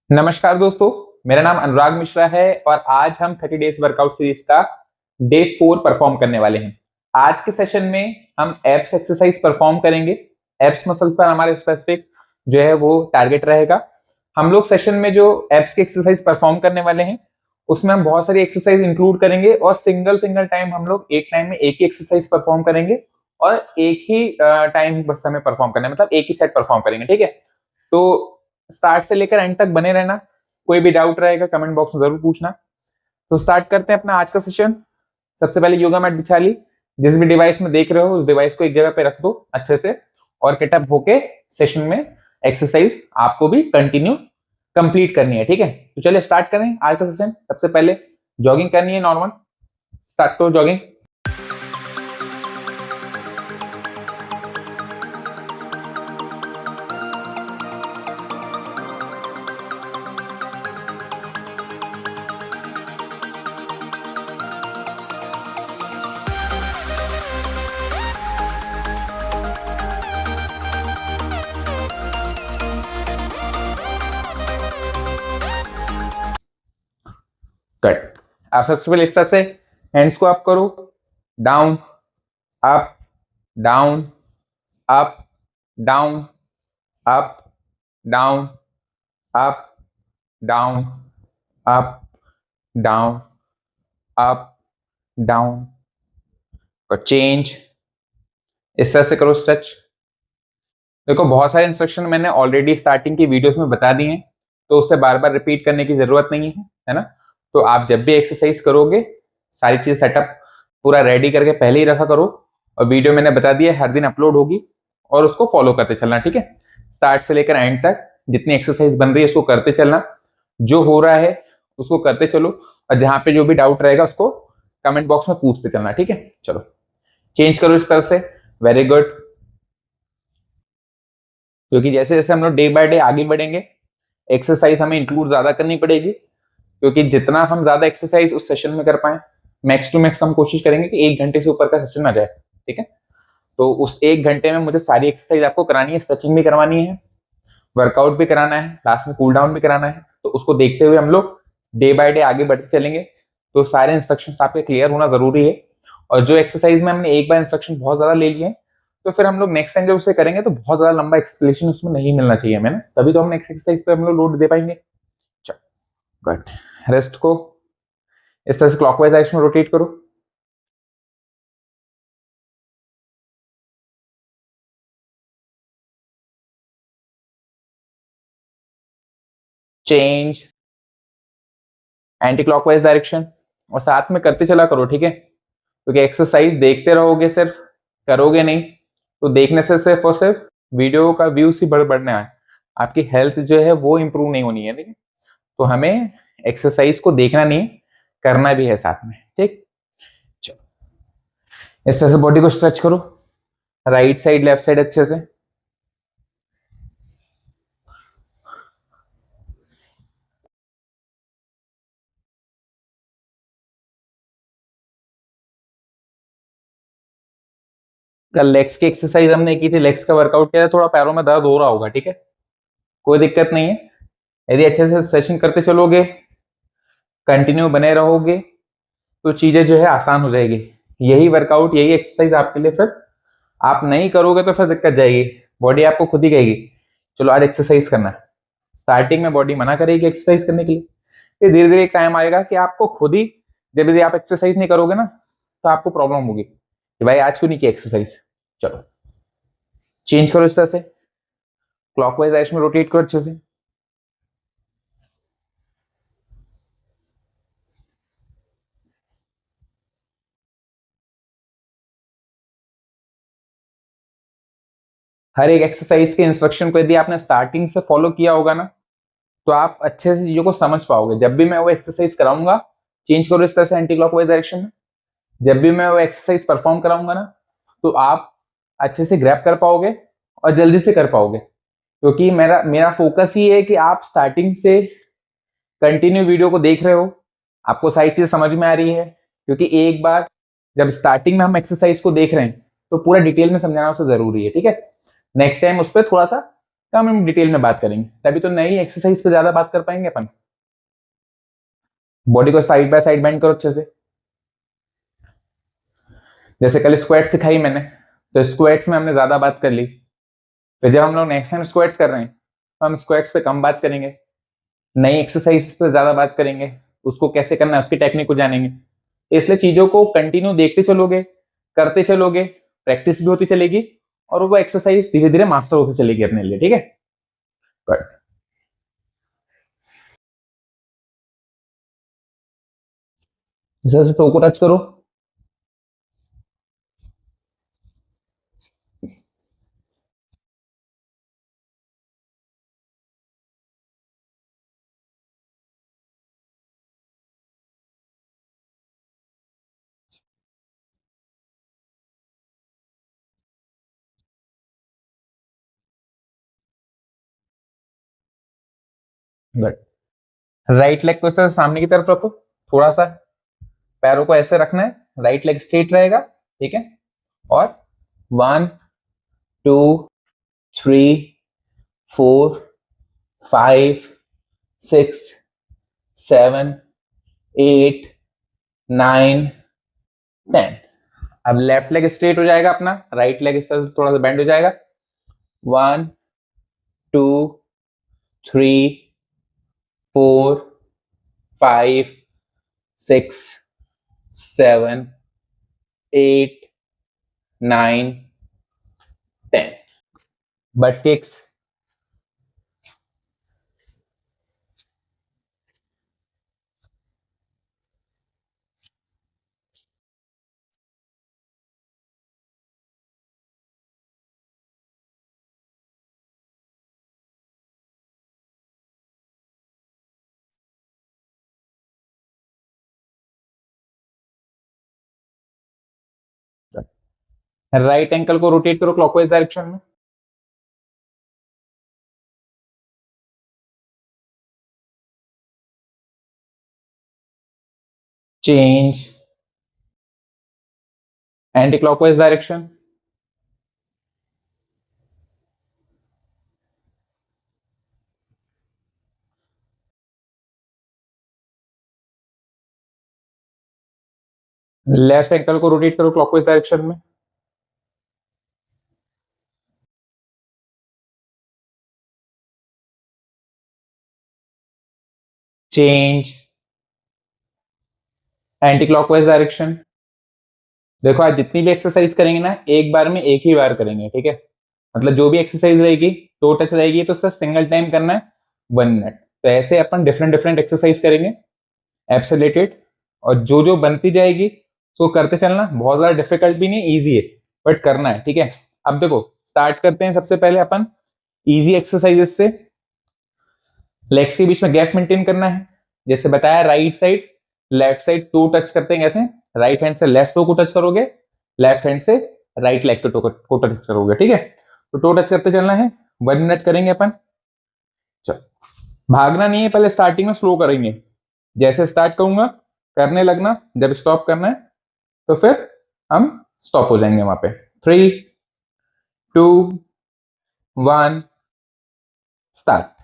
नमस्कार दोस्तों, मेरा नाम अनुराग मिश्रा है और आज हम 30 डेज वर्कआउट सीरीज का डे 4 परफॉर्म करने वाले हैं। आज के सेशन में हम एब्स एक्सरसाइज परफॉर्म करेंगे। एब्स मसल पर हमारे स्पेसिफिक जो है वो टारगेट रहेगा। हम लोग सेशन में जो एब्स की एक्सरसाइज परफॉर्म करने वाले हैं उसमें हम बहुत सारी एक्सरसाइज इंक्लूड करेंगे और सिंगल सिंगल टाइम हम लोग एक टाइम में एक ही एक्सरसाइज परफॉर्म करेंगे और एक ही टाइम बस हमें परफॉर्म करना है, मतलब एक ही सेट परफॉर्म करेंगे। ठीक है, तो स्टार्ट से लेकर एंड तक बने रहना। कोई भी डाउट रहेगा कमेंट बॉक्स में जरूर पूछना। तो स्टार्ट करते हैं अपना आज का सेशन। सबसे पहले योगा मैट बिछा ली। जिस भी डिवाइस में देख रहे हो उस डिवाइस को एक जगह पे रख दो अच्छे से और गेटअप होके सेशन में एक्सरसाइज आपको भी कंटिन्यू कंप्लीट करनी है। ठीक है, तो चलिए स्टार्ट करें आज का सेशन। सबसे पहले जॉगिंग करनी है नॉर्मल। स्टार्ट करो जॉगिंग। कट। आप सबसे पहले इस तरह से हैंड्स को अप करो, down up down up down up down up down up down up down और चेंज। इस तरह से करो स्ट्रेच। देखो बहुत सारे इंस्ट्रक्शन मैंने ऑलरेडी स्टार्टिंग की वीडियोस में बता दिए हैं, तो उससे बार बार रिपीट करने की जरूरत नहीं है ना। तो आप जब भी एक्सरसाइज करोगे सारी चीज सेटअप पूरा रेडी करके पहले ही रखा करो और वीडियो मैंने बता दिया हर दिन अपलोड होगी और उसको फॉलो करते चलना। ठीक है, स्टार्ट से लेकर एंड तक जितनी एक्सरसाइज बन रही है उसको करते चलना, जो हो रहा है उसको करते चलो और जहां पे जो भी डाउट रहेगा उसको कमेंट बॉक्स में पूछते चलना। ठीक है, चलो चेंज करो इस तरह से। Very good. क्योंकि जैसे जैसे हम लोग डे बाय डे आगे बढ़ेंगे एक्सरसाइज हमें इंक्लूड ज्यादा करनी पड़ेगी, क्योंकि जितना हम ज्यादा एक्सरसाइज उस सेशन में कर पाए मैक्स टू मैक्स हम कोशिश करेंगे कि 1 घंटे से ऊपर का सेशन ना जाए। ठीक है, तो उस 1 घंटे में मुझे सारी एक्सरसाइज आपको करानी है, स्ट्रेचिंग भी करवानी है, वर्कआउट भी कराना है, लास्ट में कूल डाउन भी कराना है। तो उसको देखते हुए हम लोग डे बाय डे आगे बढ़ते चलेंगे। तो सारे इंस्ट्रक्शंस आपके क्लियर होना जरूरी है और जो एक्सरसाइज में हमने एक बार इंस्ट्रक्शन बहुत ज्यादा ले लिए हैं तो फिर हम लोग नेक्स्ट टाइम जब उसे करेंगे तो बहुत ज्यादा लंबा एक्सप्लेनेशन उसमें नहीं मिलना चाहिए हमें ना, तभी तो हम नेक्स्ट एक्सरसाइज पे हम लोग लोड दे पाएंगे। चलो गुड। रेस्ट को इस तरह से क्लॉकवाइज डायरेक्शन में रोटेट करो। चेंज एंटी क्लॉकवाइज डायरेक्शन और साथ में करते चला करो। ठीक है, क्योंकि एक्सरसाइज देखते रहोगे सिर्फ करोगे नहीं तो देखने से सिर्फ और सिर्फ वीडियो का व्यूज ही बढ़ने आए, आपकी हेल्थ जो है वो इंप्रूव नहीं होनी है। ठीक है, तो हमें एक्सरसाइज को देखना नहीं करना भी है साथ में। ठीक, चलो इस तरह से बॉडी को स्ट्रेच करो, राइट साइड लेफ्ट साइड अच्छे से। कल लेग्स की एक्सरसाइज हमने की थी, लेग्स का वर्कआउट किया था, थोड़ा पैरों में दर्द हो रहा होगा। ठीक है, कोई दिक्कत नहीं है। यदि अच्छे से सेशन करते चलोगे कंटिन्यू बने रहोगे तो चीजें जो है आसान हो जाएगी। यही वर्कआउट यही एक्सरसाइज आपके लिए फिर आप नहीं करोगे तो फिर दिक्कत जाएगी, बॉडी आपको खुद ही कहेगी चलो आज एक्सरसाइज करना है। स्टार्टिंग में बॉडी मना करेगी एक्सरसाइज करने के लिए, फिर धीरे धीरे टाइम आएगा कि आपको खुद ही जब यदि आप एक्सरसाइज नहीं करोगे ना तो आपको प्रॉब्लम होगी कि भाई आज क्यों नहीं की एक्सरसाइज। चलो चेंज करो इस तरह से, क्लॉकवाइज डायरेक्शन में रोटेट करो अच्छे से। हर एक एक्सरसाइज के इंस्ट्रक्शन को यदि आपने स्टार्टिंग से फॉलो किया होगा ना तो आप अच्छे से चीजों को समझ पाओगे। जब भी मैं वो एक्सरसाइज कराऊंगा, चेंज करो इस तरह से एंटी क्लॉकवाइज डायरेक्शन में, जब भी मैं वो एक्सरसाइज परफॉर्म कराऊंगा ना तो आप अच्छे से ग्रैब कर पाओगे और जल्दी से कर पाओगे, क्योंकि मेरा मेरा फोकस ही है कि आप स्टार्टिंग से कंटिन्यू वीडियो को देख रहे हो, आपको सारी चीजें समझ में आ रही है। क्योंकि एक बार जब स्टार्टिंग में हम एक्सरसाइज को देख रहे हैं तो पूरा डिटेल में समझाना उससे जरूरी है। ठीक है, नेक्स्ट टाइम उस पर थोड़ा सा कम हम डिटेल में बात करेंगे, तभी तो नई एक्सरसाइज पे ज्यादा बात कर पाएंगे अपन। बॉडी को साइड बाय साइड बेंड करो अच्छे से। जैसे कल स्क्वाट सिखाई मैंने, तो स्क्वाट्स में हमने ज्यादा बात कर ली, फिर जब हम लोग नेक्स्ट टाइम स्क्वाट्स कर रहे हैं तो हम स्क्वाट्स पे कम बात करेंगे, नई एक्सरसाइज पे ज्यादा बात करेंगे, उसको कैसे करना है उसकी टेक्निक को जानेंगे। इसलिए चीजों को कंटिन्यू देखते चलोगे, करते चलोगे, प्रैक्टिस भी होती चलेगी और वो एक्सरसाइज धीरे धीरे मास्टर होती चलेगी अपने लिए। ठीक है, गुड। जैसे टो को टच करो, गुड। राइट लेग को इस तरह सामने की तरफ रखो, थोड़ा सा पैरों को ऐसे रखना है, राइट लेग स्ट्रेट रहेगा। ठीक है, और 1 2 3 4 5 6 7 8 9 10। अब लेफ्ट लेग स्ट्रेट हो जाएगा अपना, राइट लेग इस तरह से थोड़ा सा बेंड हो जाएगा। 1 2 3 4 5 6 7 8 9 10। बट किक्स, राइट एंकल को रोटेट करो क्लॉकवाइज डायरेक्शन में। Change, anti clockwise direction. Left ankle को रोटेट करो क्लॉकवाइज डायरेक्शन में। Change, anti clockwise direction. देखो आज जितनी भी एक्सरसाइज करेंगे ना, एक बार में एक ही बार करेंगे। ठीक है, मतलब जो भी एक्सरसाइज रहेगी, टो टच रहेगी, तो सिर्फ सिंगल टाइम करना है 1 मिनट। तो ऐसे अपन डिफरेंट डिफरेंट एक्सरसाइज करेंगे एप्स रिलेटेड, और जो जो बनती जाएगी उसको करते चलना। बहुत ज्यादा डिफिकल्ट भी नहीं, इजी है, बट करना है। ठीक है, अब देखो स्टार्ट करते हैं। सबसे पहले अपन इजी एक्सरसाइजेस से। लेग्स के बीच में गैप मेंटेन करना है, जैसे बताया right side left side to touch करते हैं कैसे, राइट हैंड से लेफ्ट टो को टच करोगे, लेफ्ट हैंड से राइट लेग के टो को टच करोगे। ठीक है, तो टो टच करते चलना है, 1 मिनट करेंगे अपन। चलो, भागना नहीं है, पहले स्टार्टिंग में स्लो करेंगे। जैसे स्टार्ट करूंगा करने लगना, जब स्टॉप करना है तो फिर हम स्टॉप हो जाएंगे वहां पे। 3 2 1 स्टार्ट।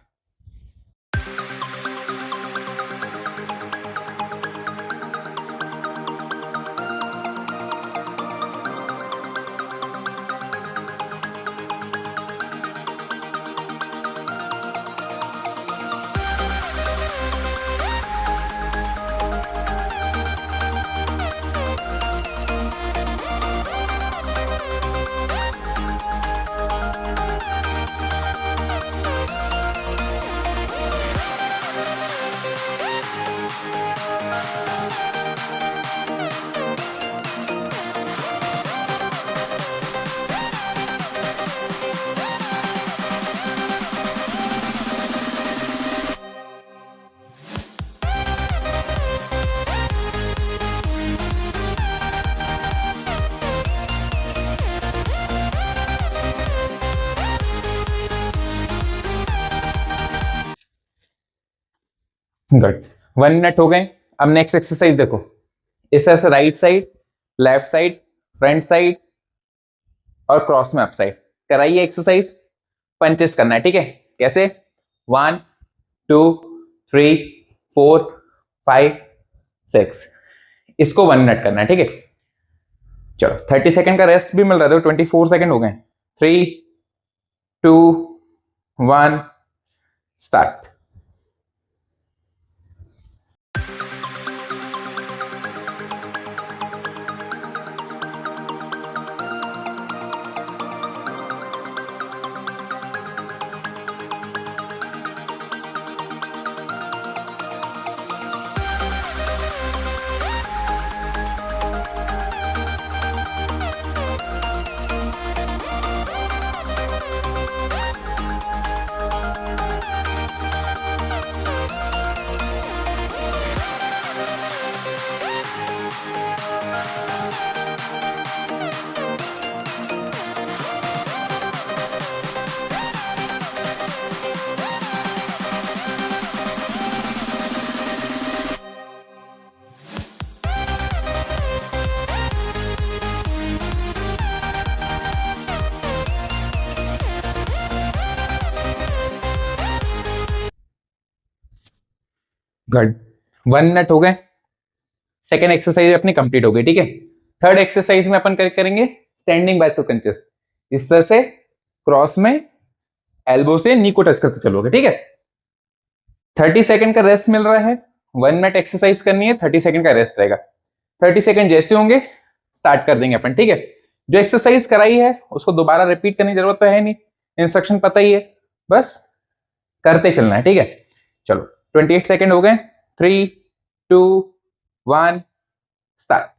गुड, 1 मिनट हो गए। अब नेक्स्ट एक्सरसाइज देखो, इस तरह से right side, left side, front side और क्रॉस में अप साइड कराइए एक्सरसाइज। पंचेस करना है, ठीक है। कैसे? 1 2 3 4 5 6, इसको 1 मिनट करना है, ठीक है। चलो 30 सेकंड का रेस्ट भी मिल रहा था, 24 सेकंड हो गए। 3 2 1 स्टार्ट। गुड, 1 मिनट हो गए। सेकेंड एक्सरसाइज अपनी कंप्लीट हो गई, ठीक है। थर्ड एक्सरसाइज में अपन करेंगे स्टैंडिंग बाइसेप क्रंचेस। इस तरह से क्रॉस में एल्बो से नी को टच करके चलोगे, ठीक है। 30 सेकंड का रेस्ट मिल रहा है, 1 मिनट एक्सरसाइज करनी है, 30 सेकंड का रेस्ट रहेगा। 30 सेकंड जैसे होंगे स्टार्ट कर देंगे अपन, ठीक है। जो एक्सरसाइज कराई है उसको दोबारा रिपीट करने की जरूरत तो है नहीं, इंस्ट्रक्शन पता ही है, बस करते चलना है, ठीक है। चलो 28 सेकंड हो गए। 3 2 1 start.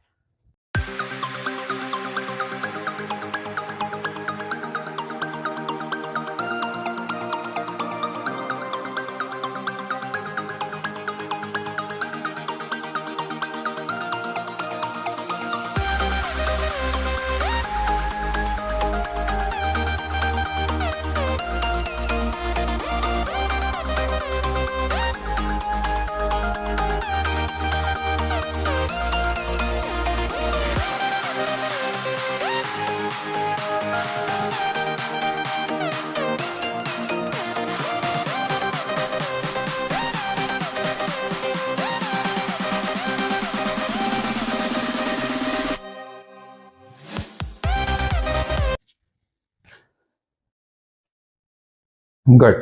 Good,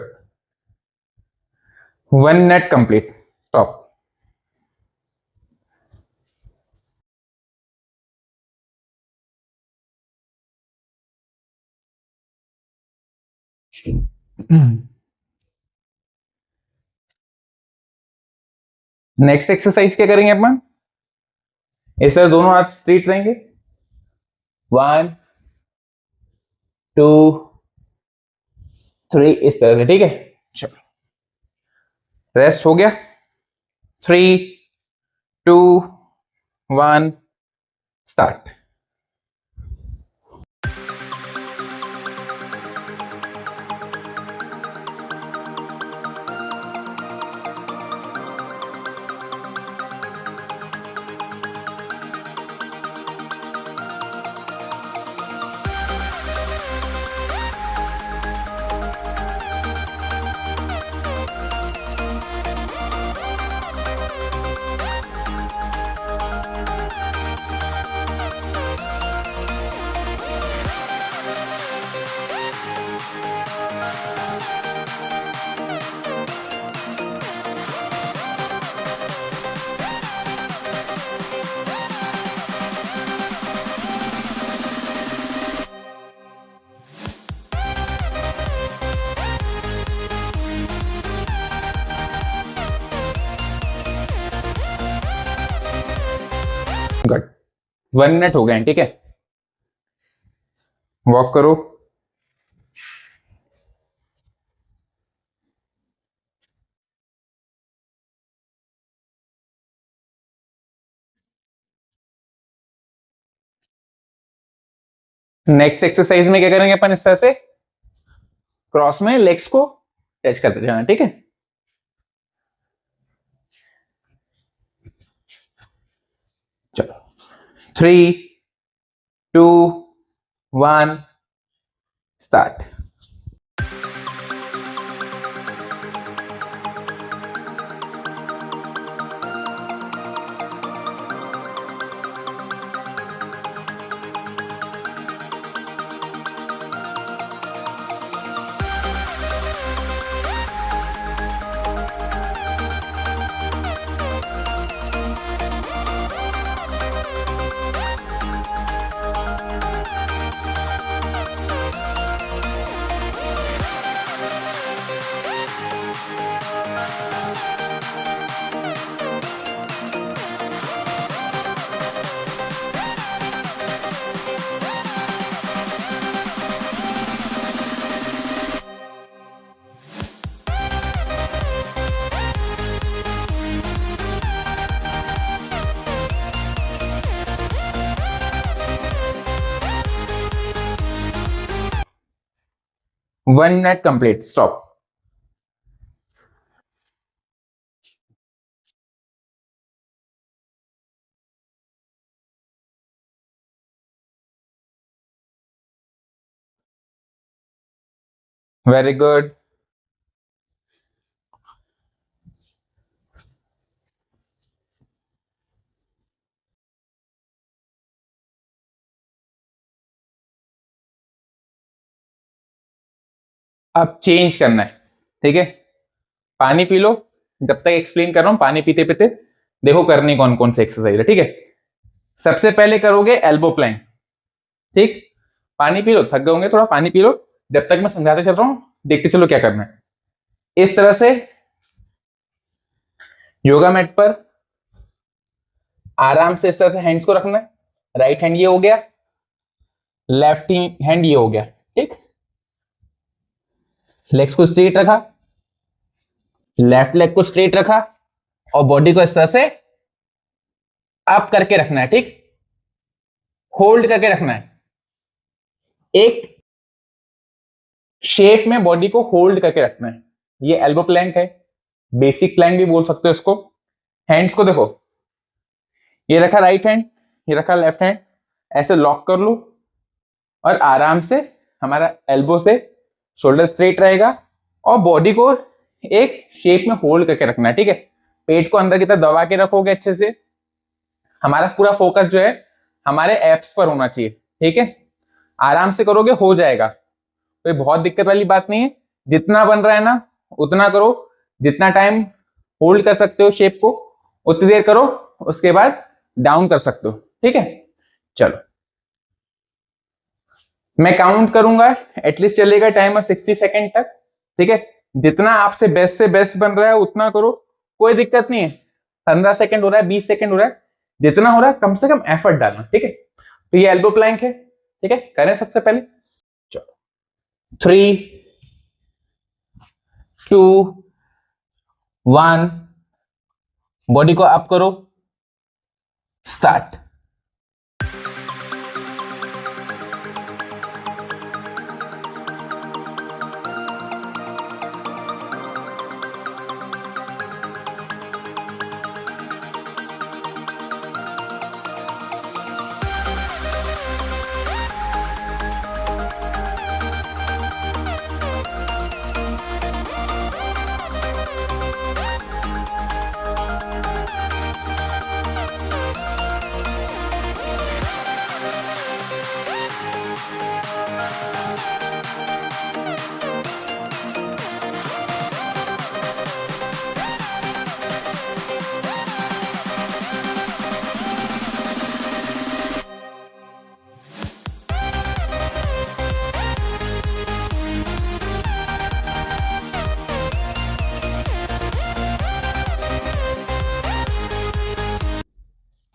1 minute complete, stop. Next exercise क्या करेंगे अपन? इस तरह दोनों हाथ स्ट्रेट रहेंगे, 1 2 3, इस तरह से, ठीक है। चलो रेस्ट हो गया। 3 2 1 स्टार्ट। गुड, 1 मिनट हो गए हैं, ठीक है। वॉक करो। नेक्स्ट एक्सरसाइज में क्या करेंगे अपन? इस तरह से क्रॉस में लेग्स को टच करते जाना, ठीक है। चलो 3 2 1 start. 1 minute complete, stop. Very good. अब चेंज करना है, ठीक है। पानी पी लो, जब तक एक्सप्लेन कर रहा हूं पानी पीते पीते देखो करनी कौन कौन सी एक्सरसाइज है, ठीक है। सबसे पहले करोगे एल्बो प्लैंक, ठीक। पानी पी लो, थक गए होंगे, थोड़ा पानी पी लो, जब तक मैं समझाते चल रहा हूं देखते चलो क्या करना है। इस तरह से योगा मैट पर आराम से इस तरह से हैंड्स को रखना है। राइट हैंड ये हो गया, लेफ्ट हैंड ये हो गया, ठीक। लेग्स को स्ट्रेट रखा, लेफ्ट लेग को स्ट्रेट रखा और बॉडी को इस तरह से अप करके रखना है, ठीक। होल्ड करके रखना है, एक शेप में बॉडी को होल्ड करके रखना है। ये एल्बो प्लैंक है, बेसिक प्लैंक भी बोल सकते हो इसको। हैंड्स को देखो, ये रखा राइट हैंड, ये रखा लेफ्ट हैंड, ऐसे लॉक कर लो और आराम से हमारा एल्बो से शोल्डर स्ट्रेट रहेगा और बॉडी को एक शेप में होल्ड करके रखना है, ठीक है। पेट को अंदर की तरफ दबा के रखोगे अच्छे से, हमारा पूरा फोकस जो है हमारे एब्स पर होना चाहिए, ठीक है। आराम से करोगे, हो जाएगा, कोई बहुत दिक्कत वाली बात नहीं है। जितना बन रहा है ना उतना करो, जितना टाइम होल्ड कर सकते हो शेप को उतनी देर करो, उसके बाद डाउन कर सकते हो, ठीक है। चलो मैं काउंट करूंगा, एटलीस्ट चलेगा टाइमर 60 सेकेंड तक, ठीक है। जितना आपसे बेस्ट बन रहा है उतना करो, कोई दिक्कत नहीं है। 15 सेकेंड हो रहा है, 20 सेकेंड हो रहा है, जितना हो रहा है कम से कम एफर्ट डालना, ठीक है। तो ये एल्बो प्लैंक है, ठीक है, करें सबसे पहले। चलो 3 2 1, बॉडी को अप करो, start.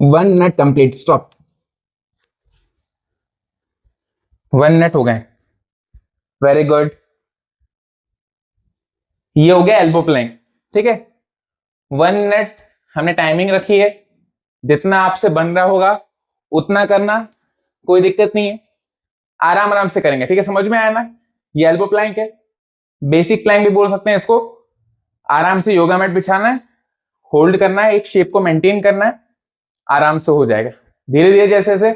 One minute complete, stop. 1 minute हो गए, वेरी गुड। ये हो गया एल्बो प्लैंक, ठीक है। 1 मिनट हमने टाइमिंग रखी है, जितना आपसे बन रहा होगा उतना करना, कोई दिक्कत नहीं है, आराम आराम से करेंगे, ठीक है। समझ में आया ना, ये एल्बो प्लैंक है, बेसिक प्लैंक भी बोल सकते हैं इसको। आराम से योगा मैट बिछाना है, होल्ड करना है, एक शेप को मेंटेन करना है, आराम से हो जाएगा। धीरे धीरे जैसे जैसे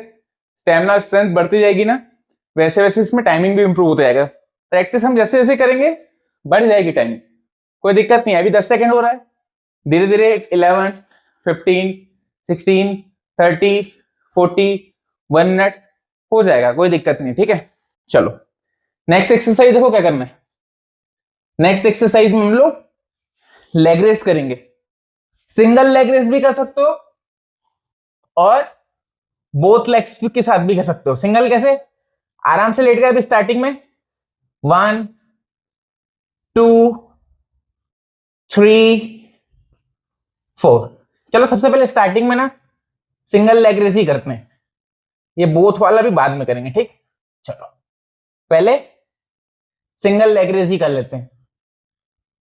स्टेमिना स्ट्रेंथ बढ़ती जाएगी ना, वैसे वैसे इसमें टाइमिंग भी इंप्रूव होता जाएगा। प्रैक्टिस हम जैसे जैसे करेंगे बढ़ जाएगी टाइमिंग, कोई दिक्कत नहीं है। अभी 10 सेकेंड हो रहा है, धीरे धीरे 11 15 16 30 40 1 मिनट हो जाएगा, कोई दिक्कत नहीं, ठीक है। चलो नेक्स्ट एक्सरसाइज देखो क्या करना है। नेक्स्ट एक्सरसाइज में हम लोग लेग रेस करेंगे, सिंगल लेग रेस भी कर सकते हो और बोथ लेग्स के साथ भी कर सकते हो। सिंगल कैसे, आराम से लेट गए अभी स्टार्टिंग में, 1 2 3 4। चलो सबसे पहले स्टार्टिंग में ना सिंगल लेग रेस ही करते हैं, ये बोथ वाला भी बाद में करेंगे, ठीक। चलो पहले सिंगल लेग रेस ही कर लेते हैं।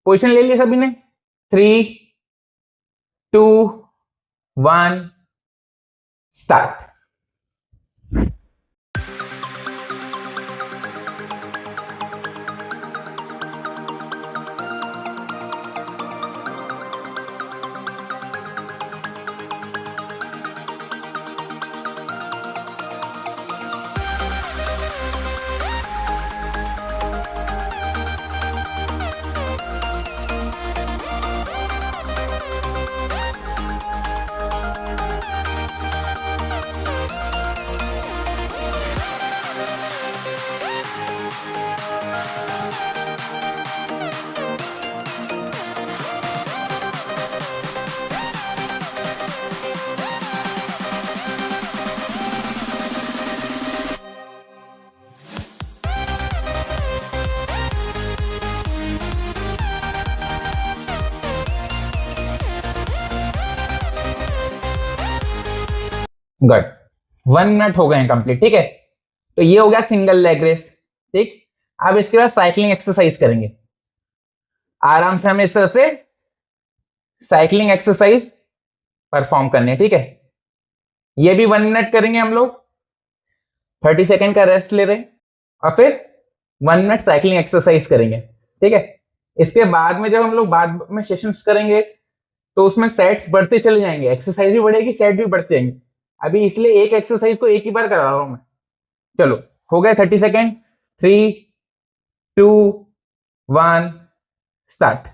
पोजीशन ले लिया सभी ने, 3 2 1 स्टार्ट। गुड, 1 मिनट हो गए हैं कंप्लीट, ठीक है। तो ये हो गया सिंगल लेग रेस, ठीक। अब इसके बाद साइकिलिंग एक्सरसाइज करेंगे। आराम से हमें इस तरह से साइकिलिंग एक्सरसाइज परफॉर्म करनी है, ठीक है। ये भी 1 मिनट करेंगे हम लोग, 30 सेकेंड का रेस्ट ले रहे हैं और फिर 1 मिनट साइकिलिंग एक्सरसाइज करेंगे, ठीक है। इसके बाद में जब हम लोग बाद में सेशंस करेंगे तो उसमें सेट्स बढ़ते चले जाएंगे, एक्सरसाइज भी बढ़ेगी, सेट भी बढ़ते जाएंगे। अभी इसलिए एक एक्सरसाइज को एक ही बार करा रहा हूं मैं। चलो, हो गए 30 second. 3, 2, 1, start.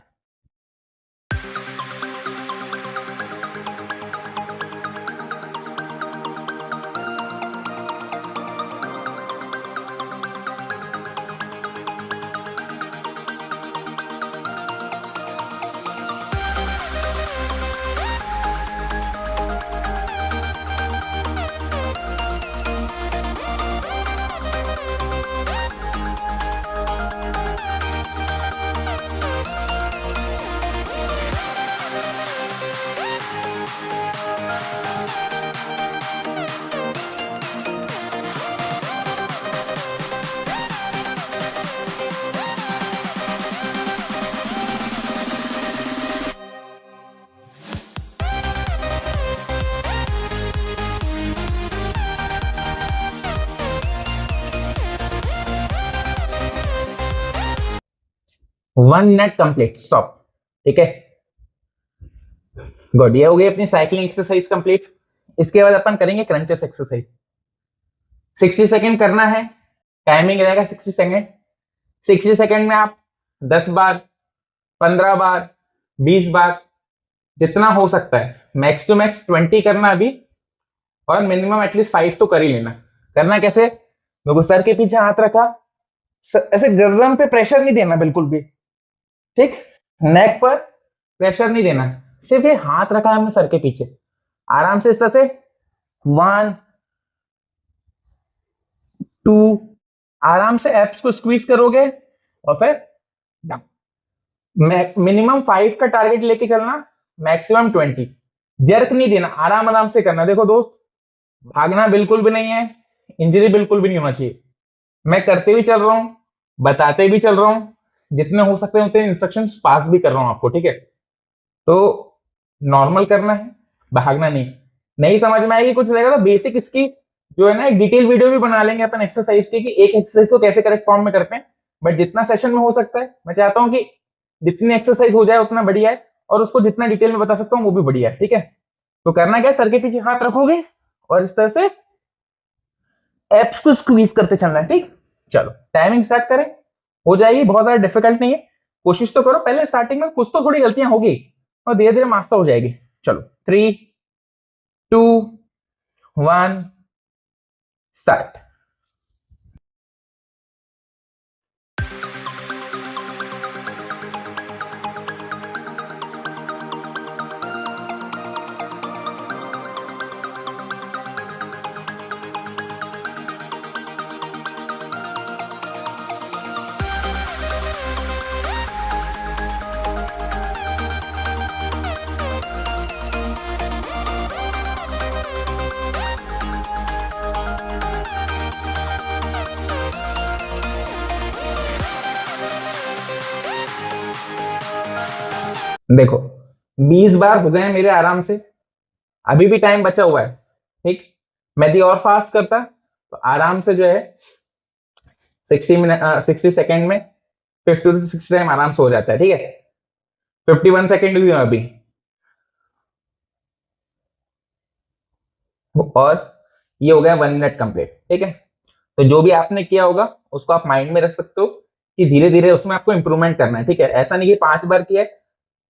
One minute complete, stop, ठीक है। गुड, ये हो गई अपनी साइकिलिंग एक्सरसाइज कंप्लीट। इसके बाद अपन करेंगे क्रंचेस एक्सरसाइज। 60 सेकेंड करना है, टाइमिंग रहेगा 60 सेकेंड। 60 सेकेंड में आप 10 बार, 15 बार, 20 बार, जितना हो सकता है, मैक्स टू मैक्स 20 करना अभी, और मिनिमम एटलीस्ट 5 तो कर ही लेना। करना कैसे, देखो सर के पीछे हाथ रखा, ऐसे गर्दन पे प्रेशर नहीं देना बिल्कुल भी, ठीक। नेक पर प्रेशर नहीं देना, सिर्फ ये हाथ रखा है हमने सर के पीछे, आराम से इस तरह से 1, 2, आराम से एब्स को स्क्वीज करोगे और फिर मिनिमम 5 का टारगेट लेके चलना, मैक्सिमम 20। जर्क नहीं देना, आराम आराम से करना। देखो दोस्त, भागना बिल्कुल भी नहीं है, इंजरी बिल्कुल भी नहीं होना चाहिए। मैं करते भी चल रहा हूं, बताते भी चल रहा हूं, जितने हो सकते हैं उतने इंस्ट्रक्शंस पास भी कर रहा हूं आपको, ठीक है। तो नॉर्मल करना है, भागना नहीं। नहीं समझ में आएगी कुछ रहेगा तो बेसिक इसकी जो है ना, एक डिटेल वीडियो भी बना लेंगे अपन एक्सरसाइज की, कि एक एक्सरसाइज को कैसे करेक्ट फॉर्म में करते हैं। बट जितना सेशन में हो सकता है, मैं चाहता हूं कि जितनी एक्सरसाइज हो जाए उतना बढ़िया है, और उसको जितना डिटेल में बता सकता हूँ वो भी बढ़िया है, ठीक है। तो करना क्या है, सर के पीछे हाथ रखोगे और इस तरह से एप्स को स्क्वीज करते चलना है, ठीक। चलो, टाइमिंग स्टार्ट करें, हो जाएगी, बहुत ज्यादा डिफिकल्ट नहीं है, कोशिश तो करो। पहले स्टार्टिंग में कुछ तो थोड़ी गलतियां होगी और धीरे धीरे मास्टर हो जाएगी। चलो, 3, 2, 1, स्टार्ट। देखो, 20 बार हो गए मेरे आराम से, अभी भी टाइम बचा हुआ है, ठीक। मैं दी और फास्ट करता तो आराम से जो है 60 सेकेंड में 50 to 60 टाइम आराम से हो जाता है, ठीक है। 51 सेकेंड हुई अभी, और ये हो गया 1 मिनट कंप्लीट, ठीक है। तो जो भी आपने किया होगा उसको आप माइंड में रख सकते हो कि धीरे धीरे उसमें आपको इंप्रूवमेंट करना है, ठीक है। ऐसा नहीं कि 5 बार किया है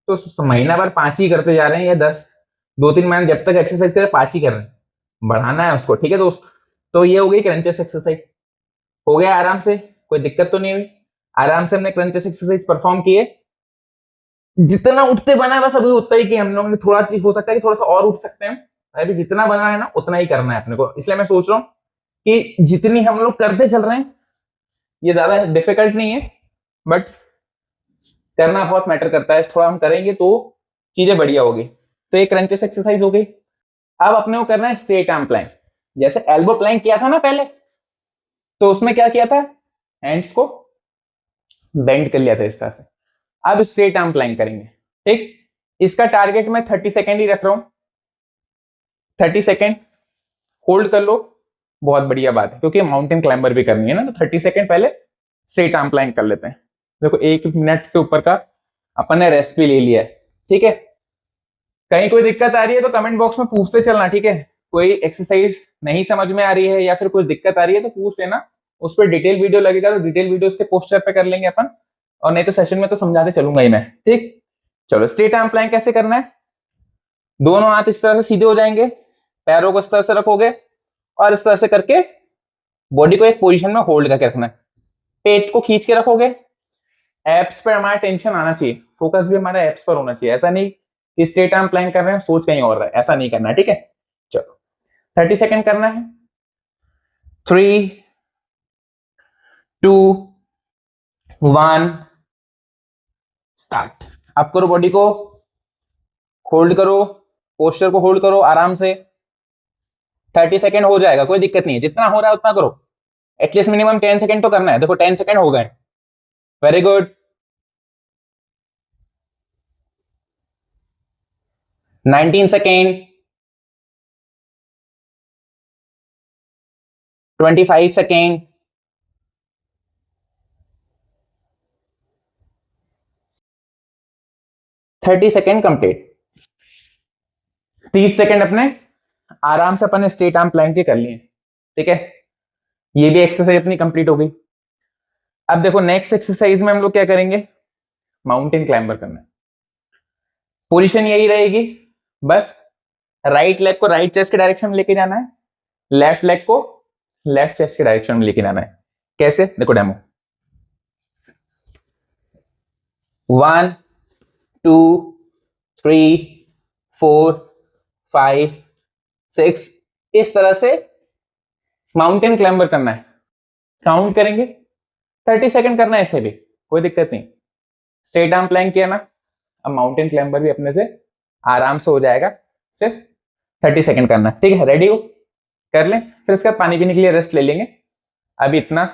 तो महीना भर 5 ही करते जा रहे हैं, या 10, 2-3 महीने जब तक एक्सरसाइज करें 5 ही कर रहे हैं, बढ़ाना है उसको, ठीक है दोस्त। तो ये हो गई क्रंचेस एक्सरसाइज, हो गया आराम से, कोई दिक्कत तो नहीं हुई। आराम से हमने क्रंचेस एक्सरसाइज परफॉर्म किए, जितना उठते बना है बस अभी उतना ही कि हम लोगों ने, थोड़ा चीज हो सकता है कि थोड़ा सा और उठ सकते हैं, अभी जितना बना है ना उतना ही करना है अपने को। इसलिए मैं सोच रहा हूँ कि जितनी हम लोग करते चल रहे हैं, ये ज्यादा डिफिकल्ट नहीं है, बट करना बहुत मैटर करता है। थोड़ा हम करेंगे तो चीजें बढ़िया होगी। तो ये क्रंचेस एक्सरसाइज हो गई। अब अपने को करना है स्ट्रेट आर्म प्लैंक। जैसे एल्बो प्लैंक किया था ना पहले, तो उसमें क्या किया था, हैंड्स को बेंड कर लिया था इस तरह से। अब स्ट्रेट आर्म प्लैंक करेंगे, ठीक। इसका टारगेट मैं 30 सेकेंड ही रख रहा हूं, 30 सेकेंड होल्ड कर लो, बहुत बढ़िया बात है, क्योंकि माउंटेन क्लाइंबर भी करनी है ना, तो 30 सेकेंड पहले स्ट्रेट आर्म प्लैंक कर लेते हैं। देखो 1 मिनट से ऊपर का अपन ने रेस्ट भी ले लिया है, ठीक है। कहीं कोई दिक्कत आ रही है तो कमेंट बॉक्स में पूछते चलना, ठीक है। कोई एक्सरसाइज नहीं समझ में आ रही है या फिर कुछ दिक्कत आ रही है तो पूछ लेना, उस पर डिटेल वीडियो लगेगा तो डिटेल वीडियो उसके पोस्टर पे कर लेंगे अपन, और नहीं तो सेशन में तो समझाते चलूंगा ही मैं, ठीक। चलो स्ट्रेट आर्म प्लैंक कैसे करना है, दोनों हाथ इस तरह से सीधे हो जाएंगे, पैरों को इस तरह से रखोगे और इस तरह से करके बॉडी को एक पोजीशन में होल्ड करके रखना है, पेट को खींच के रखोगे, एब्स पर हमारा टेंशन आना चाहिए, फोकस भी हमारा एब्स पर होना चाहिए, ऐसा नहीं कि स्ट्रेट आर्म प्लैंक कर रहे हैं सोच कहीं और रहा है, ऐसा नहीं करना है, ठीक है। चलो 30 सेकेंड करना है, 3 2 1 स्टार्ट। अब करो, बॉडी को होल्ड करो, पोस्चर को होल्ड करो आराम से, 30 सेकेंड हो जाएगा, कोई दिक्कत नहीं है, जितना हो रहा है उतना करो, एटलीस्ट मिनिमम 10 सेकेंड तो करना है। देखो 10 सेकेंड हो गए, very good. 19 second, 25 second, 30 second complete. 30 second अपने आराम से अपने स्ट्रेट आर्म प्लैंक के कर लिए, ठीक है। ये भी एक्सरसाइज अपनी कंप्लीट हो गई। अब देखो नेक्स्ट एक्सरसाइज में हम लोग क्या करेंगे, माउंटेन क्लाइंबर करना है। पोजीशन यही रहेगी, बस राइट लेग को राइट चेस्ट के डायरेक्शन में लेके जाना है, लेफ्ट लेग को लेफ्ट चेस्ट के डायरेक्शन में लेके जाना है। कैसे, देखो डेमो, 1 2 3 4 5 6, इस तरह से माउंटेन क्लाइंबर करना है। काउंट करेंगे, 30 सेकंड करना है, इसे भी कोई दिक्कत नहीं। स्ट्रेट आर्म प्लैंक किया ना, अब माउंटेन क्लाइंबर भी अपने से आराम से हो जाएगा, सिर्फ 30 सेकंड करना है, ठीक है। रेडी हो, कर लें, फिर इसका पानी पीने के लिए रेस्ट ले लेंगे, अभी इतना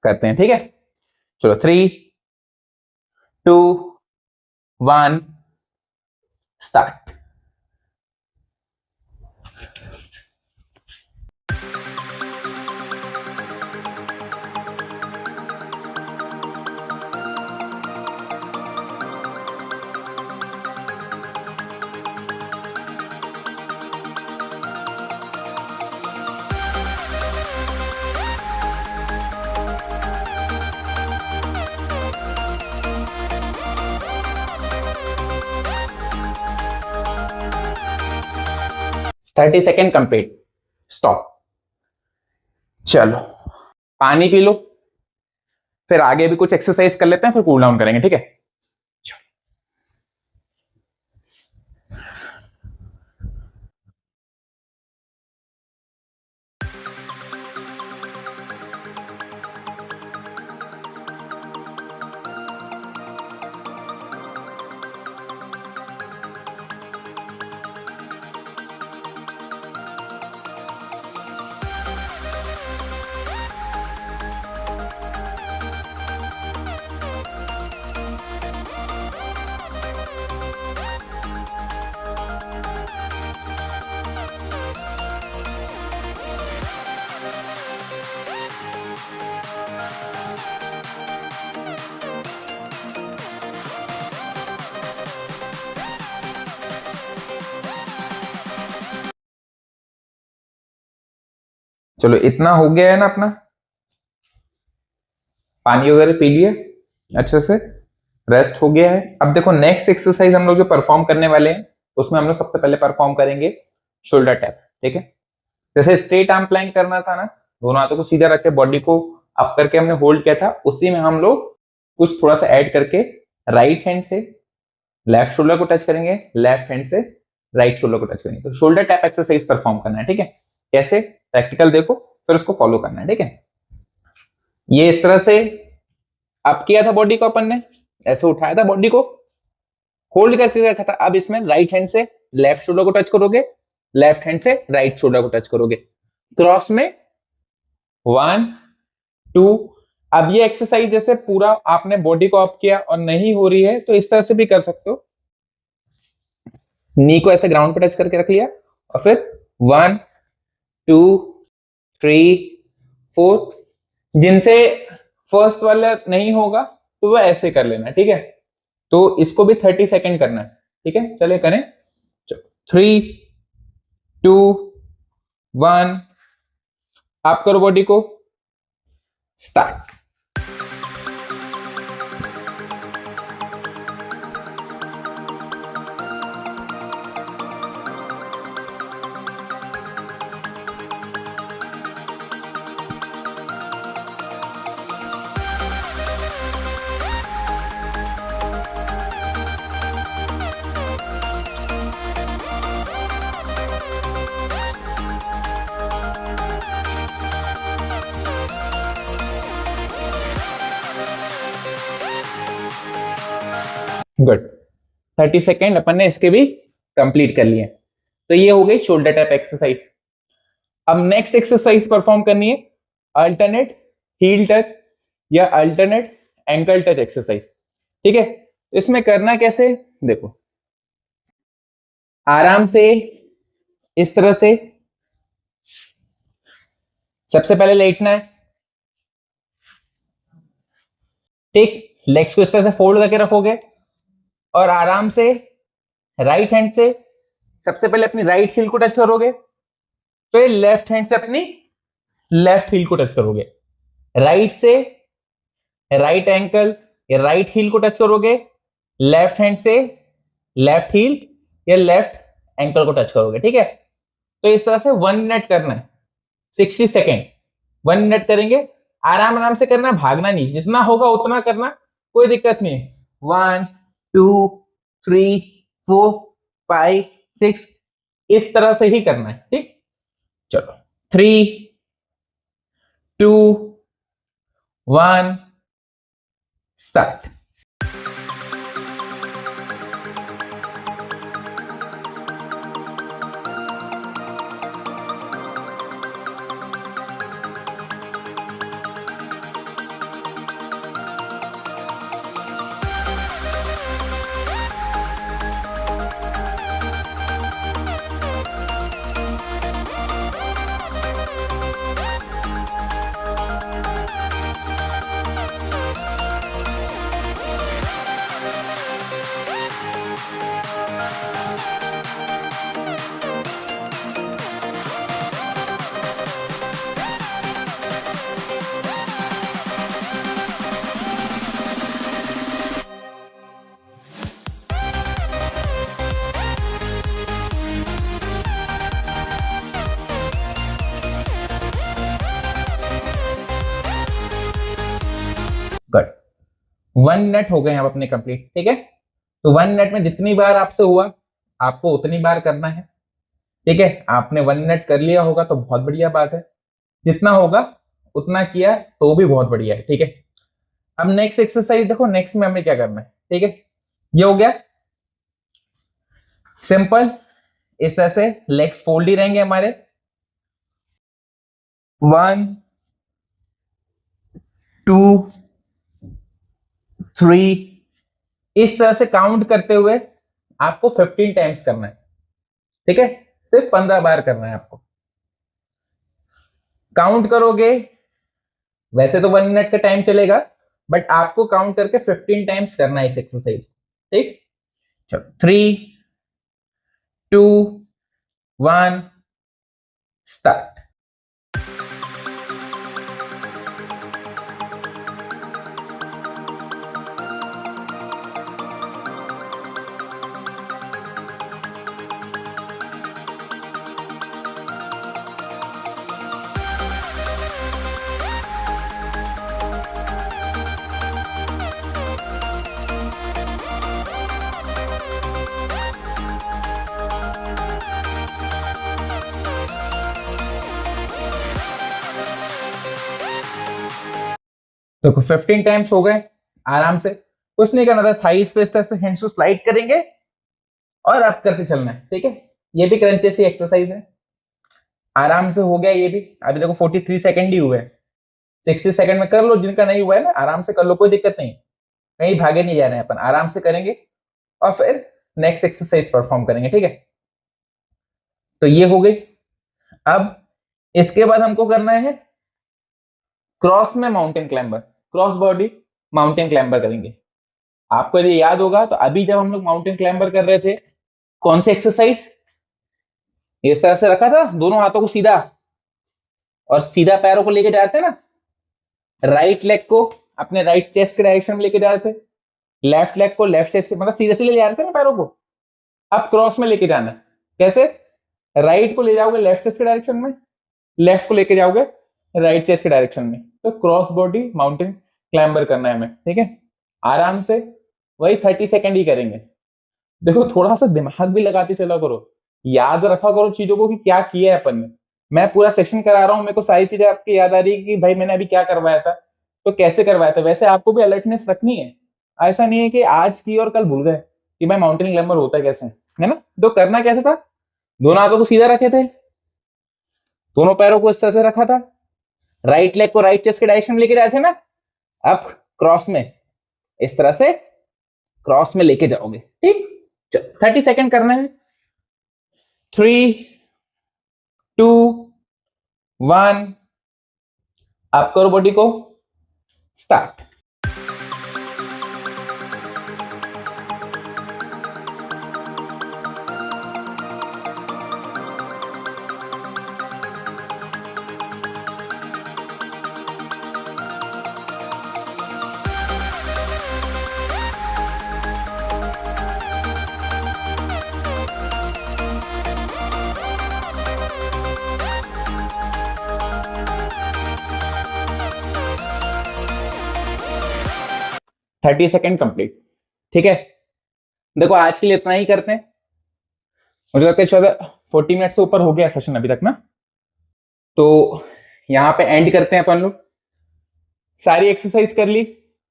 करते हैं, ठीक है। चलो 3 2 1 start. Thirty second complete, stop. चलो पानी पी लो, फिर आगे भी कुछ एक्सरसाइज कर लेते हैं, फिर कूल डाउन करेंगे, ठीक है। चलो इतना हो गया है ना अपना, पानी वगैरह पी लिए अच्छे से, रेस्ट हो गया है। अब देखो नेक्स्ट एक्सरसाइज हम लोग जो परफॉर्म करने वाले हैं, उसमें हम लोग सबसे पहले परफॉर्म करेंगे शोल्डर टैप, ठीक है। जैसे स्ट्रेट आर्म प्लैंक करना था ना, दोनों हाथों को सीधा रख के बॉडी को अप करके हमने होल्ड किया था, उसी में हम लोग कुछ थोड़ा सा ऐड करके राइट हैंड से लेफ्ट शोल्डर को टच करेंगे, लेफ्ट हैंड से राइट शोल्डर को टच करेंगे, तो शोल्डर टैप एक्सरसाइज परफॉर्म करना है, ठीक है। कैसे, प्रैक्टिकल देखो, फिर उसको फॉलो करना है, ठीक है। ये इस तरह से अप किया था बॉडी को अपन ने, ऐसे उठाया था बॉडी को, होल्ड करके रखा था। अब इसमें राइट हैंड से लेफ्ट शोल्डर को टच करोगे, लेफ्ट हैंड से राइट शोल्डर को टच करोगे, क्रॉस में 1 2। अब ये एक्सरसाइज जैसे पूरा आपने बॉडी को अप किया और नहीं हो रही है तो इस तरह से भी कर सकते हो, नी को ऐसे ग्राउंड पे टच करके रख लिया और फिर 1 2 3 4। जिनसे फर्स्ट वाला नहीं होगा तो वो ऐसे कर लेना, ठीक है। तो इसको भी 30 सेकेंड करना है, ठीक है। चले करें, 3 2 1, आप करो बॉडी को, स्टार्ट। गुड, 30 सेकेंड अपन ने इसके भी कंप्लीट कर लिए। तो ये हो गई शोल्डर टैप एक्सरसाइज। अब नेक्स्ट एक्सरसाइज परफॉर्म करनी है अल्टरनेट हील टच या अल्टरनेट एंकल टच एक्सरसाइज, ठीक है। इसमें करना कैसे, देखो आराम से इस तरह से सबसे पहले लेटना है, ठीक। लेग्स को इस तरह से फोल्ड करके रखोगे और आराम से राइट हैंड से सबसे पहले अपनी राइट हील को टच करोगे, फिर लेफ्ट हैंड से अपनी लेफ्ट हील को टच करोगे, राइट से राइट एंकल या राइट हील को टच करोगे, लेफ्ट हैंड से लेफ्ट हील या लेफ्ट एंकल को टच करोगे, ठीक है। तो इस तरह से 1 मिनट करना है, 60 सेकेंड 1 मिनट करेंगे। आराम आराम से करना, भागना नहीं, जितना होगा उतना करना, कोई दिक्कत नहीं है। 1 2 3 4 5 6 इस तरह से ही करना है, ठीक। चलो 3 2 1 स्टार्ट। गुड, 1 मिनट हो गए अब अपने कंप्लीट, ठीक है। तो 1 मिनट में जितनी बार आपसे हुआ आपको उतनी बार करना है, ठीक है। आपने 1 मिनट कर लिया होगा तो बहुत बढ़िया बात है, जितना होगा उतना किया तो भी बहुत बढ़िया है, ठीक है। अब नेक्स्ट एक्सरसाइज देखो, नेक्स्ट में हमें क्या करना है, ठीक है। ये हो गया सिंपल, इस तरह से लेग्स फोल्ड ही रहेंगे हमारे, 1 2 3 इस तरह से काउंट करते हुए आपको 15 टाइम्स करना है, ठीक है। सिर्फ 15 बार करना है आपको। काउंट करोगे, वैसे तो 1 मिनट का टाइम चलेगा, बट आपको काउंट करके 15 टाइम्स करना है इस एक्सरसाइज, ठीक। चलो 3 2 1 स्टार्ट। देखो 15 टाइम्स हो गए, आराम से कुछ नहीं करना था, थाइस पे इस तरह से हैंड्स को स्लाइड करेंगे और अप करके चलना है, ठीक है। ये भी क्रंचेस की एक्सरसाइज है, आराम से हो गया ये भी। अभी देखो 43 सेकंड ही हुए हैं, 60 सेकंड में कर लो, जिनका नहीं हुआ है ना आराम से कर लो, कोई दिक्कत नहीं, कहीं भागे नहीं जा रहे हैं अपन, आराम से करेंगे और फिर नेक्स्ट एक्सरसाइज परफॉर्म करेंगे, ठीक है। तो ये हो गई। अब इसके बाद हमको करना है क्रॉस में mountain climber, cross body mountain climber करेंगे। आपको यदि याद होगा तो अभी जब हम लोग माउंटेन क्लाइंबर कर रहे थे, कौन सी एक्सरसाइज, इस तरह से रखा था दोनों हाथों को सीधा और सीधा पैरों को लेके जाते हैं ना, राइट लेग को अपने राइट चेस्ट के डायरेक्शन में लेके जा रहे थे, लेफ्ट लेग को लेफ्ट चेस्ट, मतलब सीधे सीधे ले जा रहे थे ना पैरों को। अब क्रॉस में लेके जाना, कैसे, राइट को ले जाओगे लेफ्ट चेस्ट के डायरेक्शन में, लेफ्ट को लेके जाओगे राइट चेस्ट के डायरेक्शन में, तो क्रॉस बॉडी माउंटेन क्लाइंबर करना है हमें, ठीक है। आराम से वही 30 सेकंड ही करेंगे। देखो थोड़ा सा दिमाग भी लगाते चला करो, याद रखा करो चीजों को कि क्या किया है अपन ने। मैं पूरा सेशन करा रहा हूँ, मेरे को सारी चीजें आपकी याद आ रही है कि भाई मैंने अभी क्या करवाया था, तो कैसे करवाया था। वैसे आपको भी अलर्टनेस रखनी है, ऐसा नहीं है कि आज की और कल भूल गए कि भाई माउंटेन क्लाइंबर होता है कैसे, है ना। तो करना कैसे था, दोनों हाथों को सीधा रखे थे, दोनों पैरों को इस तरह से रखा था, राइट लेग को राइट चेस्ट के डायरेक्शन में लेके जाए थे ना, अब क्रॉस में इस तरह से क्रॉस में लेके जाओगे, ठीक। 30 सेकंड करना है, 3 2 1, आप करो बॉडी को स्टार्ट। थर्टी सेकेंड कंप्लीट, ठीक है। देखो आज के लिए इतना ही करते हैं, मुझे लगता है शायद 40 मिनट से ऊपर हो गया सेशन अभी तक ना, तो यहाँ पे एंड करते हैं अपन लोग। सारी एक्सरसाइज कर ली,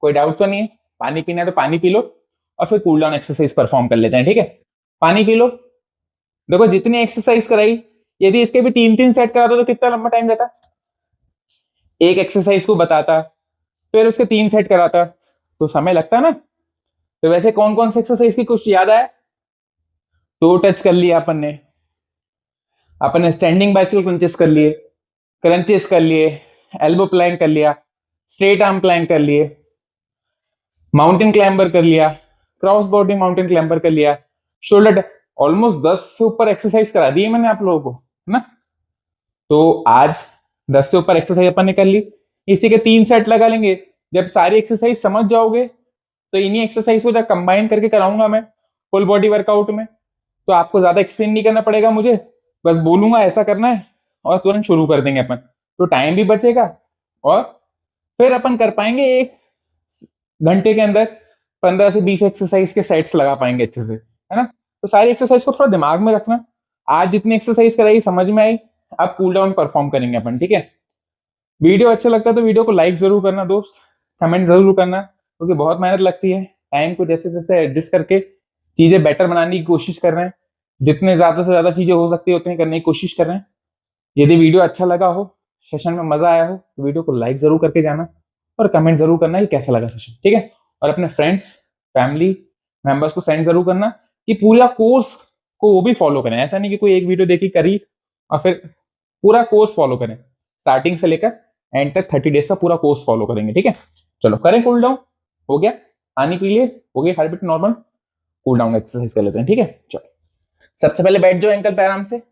कोई डाउट तो नहीं है, पानी पीना है तो पानी पी लो और फिर कूल डाउन एक्सरसाइज परफॉर्म कर लेते हैं, ठीक है। पानी पी लो। देखो जितनी एक्सरसाइज कराई, यदि इसके भी 3-3 सेट कराता तो कितना लंबा टाइम जाता, एक एक्सरसाइज को बताता फिर उसके 3 सेट कराता तो समय लगता ना। तो वैसे कौन कौन सी एक्सरसाइज की कुछ याद आया, टो टच कर लिया अपन ने स्टैंडिंग बाइसिकल क्रंचेस कर लिए, क्रंचेस कर लिए, एल्बो प्लैंक कर लिया, स्ट्रेट आर्म प्लैंक कर लिए, माउंटेन क्लाइंबर कर लिया, क्रॉस बॉडी माउंटेन क्लाइंबर कर लिया, शोल्डर, ऑलमोस्ट 10 से ऊपर एक्सरसाइज करा दी है मैंने आप लोगों को, है ना। तो आज 10 से ऊपर एक्सरसाइज अपन ने कर ली, इसी के 3 सेट लगा लेंगे। जब सारी एक्सरसाइज समझ जाओगे तो इन्हीं एक्सरसाइज को जब कंबाइन करके कराऊंगा मैं फुल बॉडी वर्कआउट में, तो आपको ज्यादा एक्सप्लेन नहीं करना पड़ेगा मुझे, बस बोलूंगा ऐसा करना है और तुरंत शुरू कर देंगे अपन, तो टाइम भी बचेगा और फिर अपन कर पाएंगे एक घंटे के अंदर 15 से 20 एक्सरसाइज के सेट्स लगा पाएंगे अच्छे से, है ना। तो सारी एक्सरसाइज को थोड़ा दिमाग में रखना, आज जितनी एक्सरसाइज कराई समझ में आई, अब कूल डाउन परफॉर्म करेंगे अपन, ठीक है। वीडियो अच्छा लगता है तो वीडियो को लाइक जरूर करना दोस्त, कमेंट जरूर करना, क्योंकि बहुत मेहनत लगती है, टाइम को जैसे जैसे एडजस्ट करके चीजें बेटर बनाने की कोशिश कर रहे हैं, जितने ज्यादा से ज्यादा चीजें हो सकती है उतनी करने की कोशिश कर रहे हैं। यदि वीडियो अच्छा लगा हो, सेशन में मजा आया हो, तो वीडियो को लाइक जरूर करके जाना और कमेंट जरूर करना कि कैसा लगा सेशन, ठीक है। और अपने फ्रेंड्स फैमिली मेंबर्स को सेंड जरूर करना कि पूरा कोर्स को वो भी फॉलो करें, ऐसा नहीं कि कोई एक वीडियो देखी करी और फिर पूरा कोर्स फॉलो करें, स्टार्टिंग से लेकर एंड तक 30 डेज का पूरा कोर्स फॉलो करेंगे, ठीक है। चलो करें कूल डाउन, हो गया, पानी पी लिए, हो गया heart beat normal, cool down exercise कर लेते हैं, ठीक है। चलो सबसे पहले बैठ जाओ एंकल पे आराम से,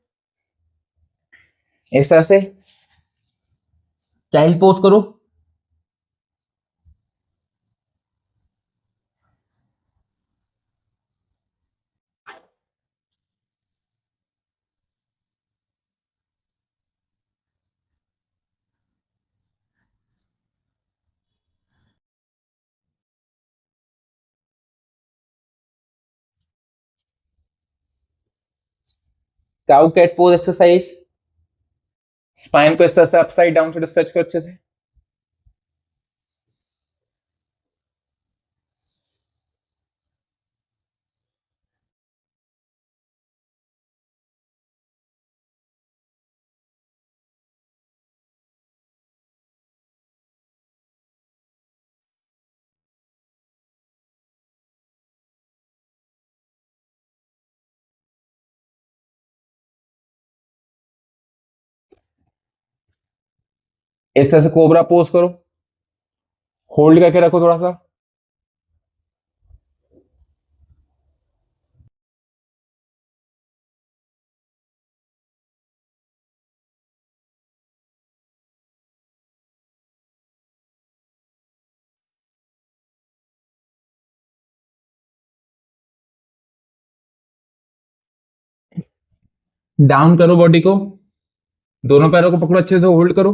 इस तरह से चाइल्ड पोज करो, cow cat pose exercise, spine को इस तरह से अपसाइड डाउन से स्ट्रेच करो अच्छे से, इस तरह से कोबरा पोज करो, होल्ड करके रखो थोड़ा सा। डाउन करो बॉडी को, दोनों पैरों को पकड़ो, अच्छे से होल्ड करो।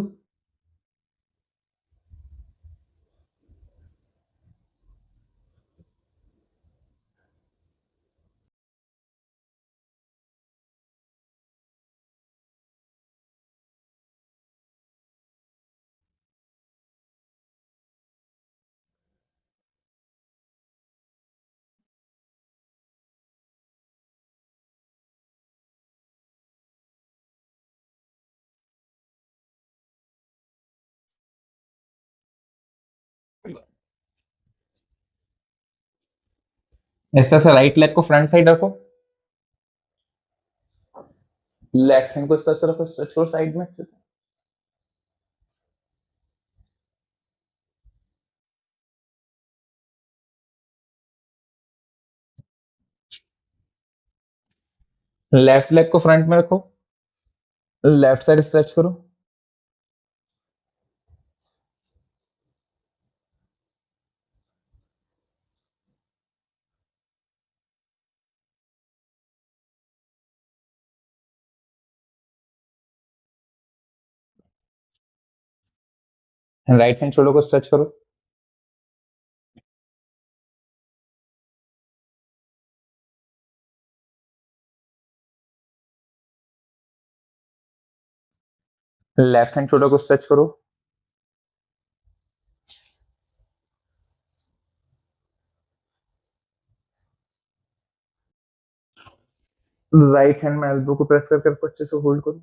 इस तरह से राइट लेग को फ्रंट साइड रखो, लेफ्ट हैंड को इस तरह से रखो, स्ट्रेच करो साइड में अच्छे से। लेफ्ट लेग को फ्रंट में रखो, लेफ्ट साइड स्ट्रेच करो। राइट हैंड शोल्डर को स्ट्रेच करो। लेफ्ट हैंड शोल्डर को स्ट्रेच करो। राइट हैंड में एल्बो को प्रेस करके रखो, अच्छे से होल्ड करो।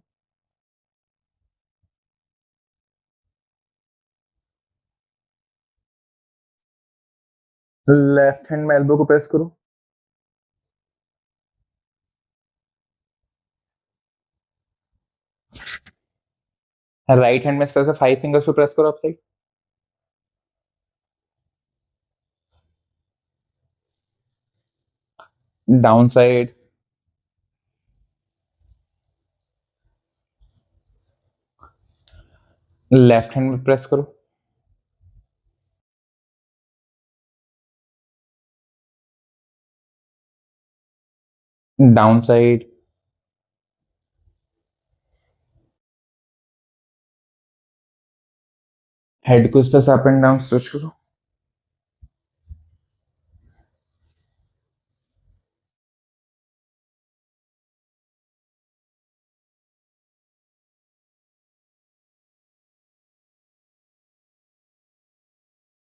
लेफ्ट हैंड में एल्बो को प्रेस करो। राइट हैंड में इस तरह से 5 फिंगर्स को प्रेस करो up side. Down side. Left hand में प्रेस करो। Down side. हेड को इस तरह से अप एंड डाउन स्ट्रेच करो।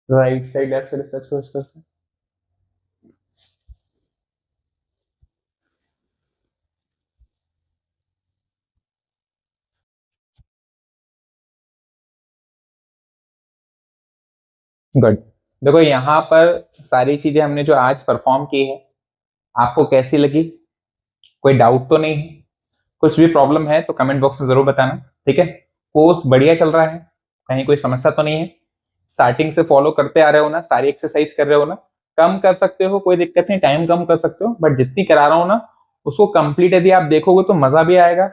Right side left side stretch करो इस तरह से। गुड। देखो यहाँ पर सारी चीजें हमने जो आज परफॉर्म की है, आपको कैसी लगी? कोई डाउट तो नहीं है? कुछ भी प्रॉब्लम है तो कमेंट बॉक्स में जरूर बताना, ठीक है? कोर्स बढ़िया चल रहा है, कहीं कोई समस्या तो नहीं है? स्टार्टिंग से फॉलो करते आ रहे हो ना, सारी एक्सरसाइज कर रहे हो ना? कम कर सकते हो, कोई दिक्कत नहीं, टाइम कम कर सकते हो, बट जितनी करा रहा हूं ना उसको कंप्लीट यदि आप देखोगे तो मजा भी आएगा,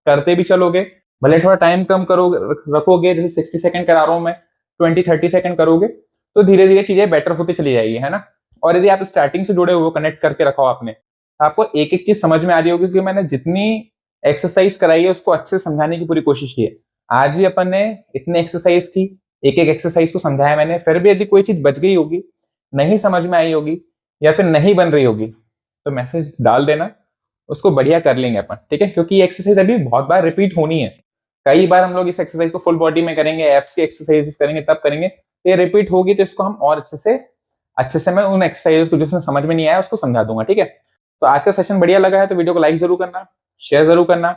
करते भी चलोगे। भले थोड़ा टाइम कम करोगे, रखोगे, जैसे 60 सेकंड करा रहा हूं मैं, 20-30 सेकंड करोगे तो धीरे धीरे चीजें बेटर होती चली जाएगी, है ना? और यदि आप स्टार्टिंग से जुड़े हुए, कनेक्ट करके रखा हो आपने, तो आपको एक एक चीज समझ में आ रही होगी, क्योंकि मैंने जितनी एक्सरसाइज कराई है उसको अच्छे से समझाने की पूरी कोशिश की है। आज भी अपन ने इतनी एक्सरसाइज की, एक एक एक्सरसाइज को समझाया मैंने, फिर भी यदि कोई चीज बच गई होगी, नहीं समझ में आई होगी या फिर नहीं बन रही होगी तो मैसेज डाल देना, उसको बढ़िया कर लेंगे अपन, ठीक है? क्योंकि ये एक्सरसाइज अभी बहुत बार रिपीट होनी है। कई बार हम लोग इस एक्सरसाइज को फुल बॉडी में करेंगे, एप्स की एक्सरसाइज करेंगे, तब करेंगे, तो ये रिपीट होगी, तो इसको हम और अच्छे से मैं उन एक्सरसाइज को जिसमें समझ में नहीं आया उसको समझा दूंगा, ठीक है? तो आज का सेशन बढ़िया लगा है तो वीडियो को लाइक जरूर करना, शेयर जरूर करना,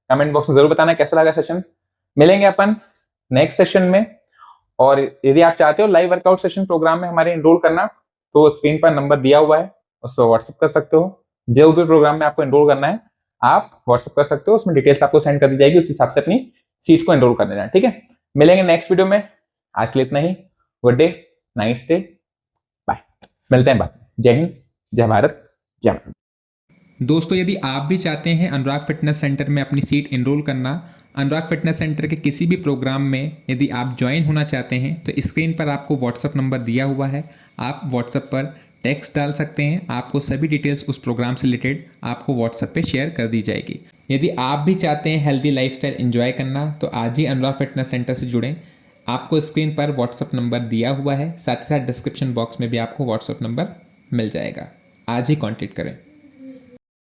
कमेंट बॉक्स में जरूर बताना कैसा लगा सेशन। मिलेंगे अपन नेक्स्ट सेशन में। और यदि आप चाहते हो लाइव वर्कआउट सेशन प्रोग्राम में हमारे एनरोल करना, तो स्क्रीन पर नंबर दिया हुआ है, उस पर व्हाट्सएप कर सकते हो। जो भी प्रोग्राम में आपको एनरोल करना है आप व्हाट्सएप कर सकते हो, उसमें डिटेल्स आपको सेंड कर दी जाएगी, उस हिसाब से अपनी सीट को एनरोल कर लेना है, ठीक है? मिलेंगे नेक्स्ट वीडियो में, आज के लिए इतना ही। Good day, nice day, bye, मिलते हैं बाद। जय हिंद, जय भारत, जय भारत। दोस्तों यदि आप भी चाहते हैं अनुराग फिटनेस सेंटर में अपनी सीट इनरोल करना, अनुराग फिटनेस सेंटर के किसी भी प्रोग्राम में यदि आप ज्वाइन होना चाहते हैं तो स्क्रीन पर आपको व्हाट्सअप नंबर दिया हुआ है, आप व्हाट्सअप पर टेक्स्ट डाल सकते हैं, आपको सभी डिटेल्स उस प्रोग्राम से रिलेटेड आपको व्हाट्सएप पे शेयर कर दी जाएगी। यदि आप भी चाहते हैं हेल्दी लाइफस्टाइल एंजॉय करना तो आज ही अनुराग फिटनेस सेंटर से जुड़ें। आपको स्क्रीन पर व्हाट्सअप नंबर दिया हुआ है, साथ ही साथ डिस्क्रिप्शन बॉक्स में भी आपको व्हाट्सअप नंबर मिल जाएगा। आज ही कॉन्टेक्ट करें।